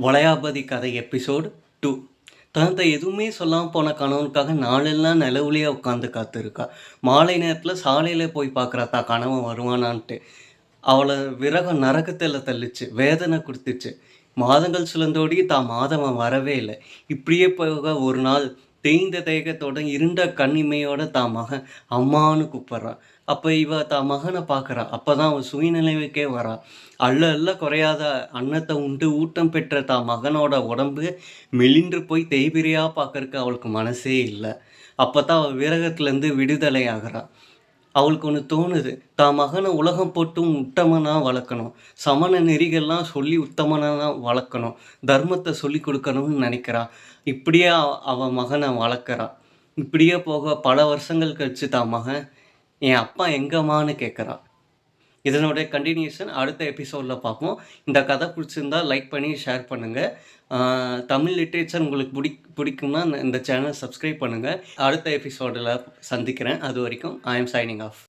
வளையாபதி கதை எபிசோட் 2. தன்கிட்ட எதுவுமே சொல்லாமல் போன கணவனுக்காக நாளெல்லாம் நிலவுலையே உட்காந்து காத்திருக்கா. மாலை நேரத்தில் சாலையில் போய் பார்க்குறா தான் கணவன் வருவானான்ட்டு. அவளை விரகம் நரகத்தில் தள்ளிச்சு, வேதனை கொடுத்துச்சு. மாதங்கள் சுழந்தோடி தான் மாதவன் வரவே இல்லை. இப்படியே போக ஒரு நாள் தேய்ந்த தேகத்தோட இருண்ட கண்ணிமையோட தான் மகன் அம்மான்னு கூப்பிட்றான். அப்போ இவ தான் மகனை பார்க்குறா. அப்போ தான் அவன் சுயநினைவுக்கே வரா. அள்ள அள்ள குறையாத அன்னத்தை உண்டு ஊட்டம் பெற்ற தான் மகனோட உடம்பு மெலின்று போய் தேய்பிரியா பார்க்கறக்கு அவளுக்கு மனசே இல்லை. அப்போ தான் அவள் விரகத்துலேருந்து விடுதலை ஆகிறா. அவளுக்கு ஒன்று தோணுது, தான் மகனை உலகம் போட்டும் உத்தமனாக வளர்க்கணும், சமண நெறிகள்லாம் சொல்லி உத்தமனாக வளர்க்கணும், தர்மத்தை சொல்லி கொடுக்கணும்னு நினைக்கிறா. இப்படியே அவள் மகனை வளர்க்குறா. இப்படியே போக பல வருஷங்கள் கழிச்சு தான் மகன் என் அப்பா எங்கம்மான்னு கேட்குறா. இதனுடைய கண்டினியூஷன் அடுத்த எபிசோடில் பார்ப்போம். இந்த கதை பிடிச்சிருந்தா லைக் பண்ணி ஷேர் பண்ணுங்கள். தமிழ் லிட்ரேச்சர் உங்களுக்கு பிடிக்கும்னா இந்த சேனல் சப்ஸ்கிரைப் பண்ணுங்கள். அடுத்த எபிசோடில் சந்திக்கிறேன். அது வரைக்கும் ஐ எம் சைனிங் ஆஃப்.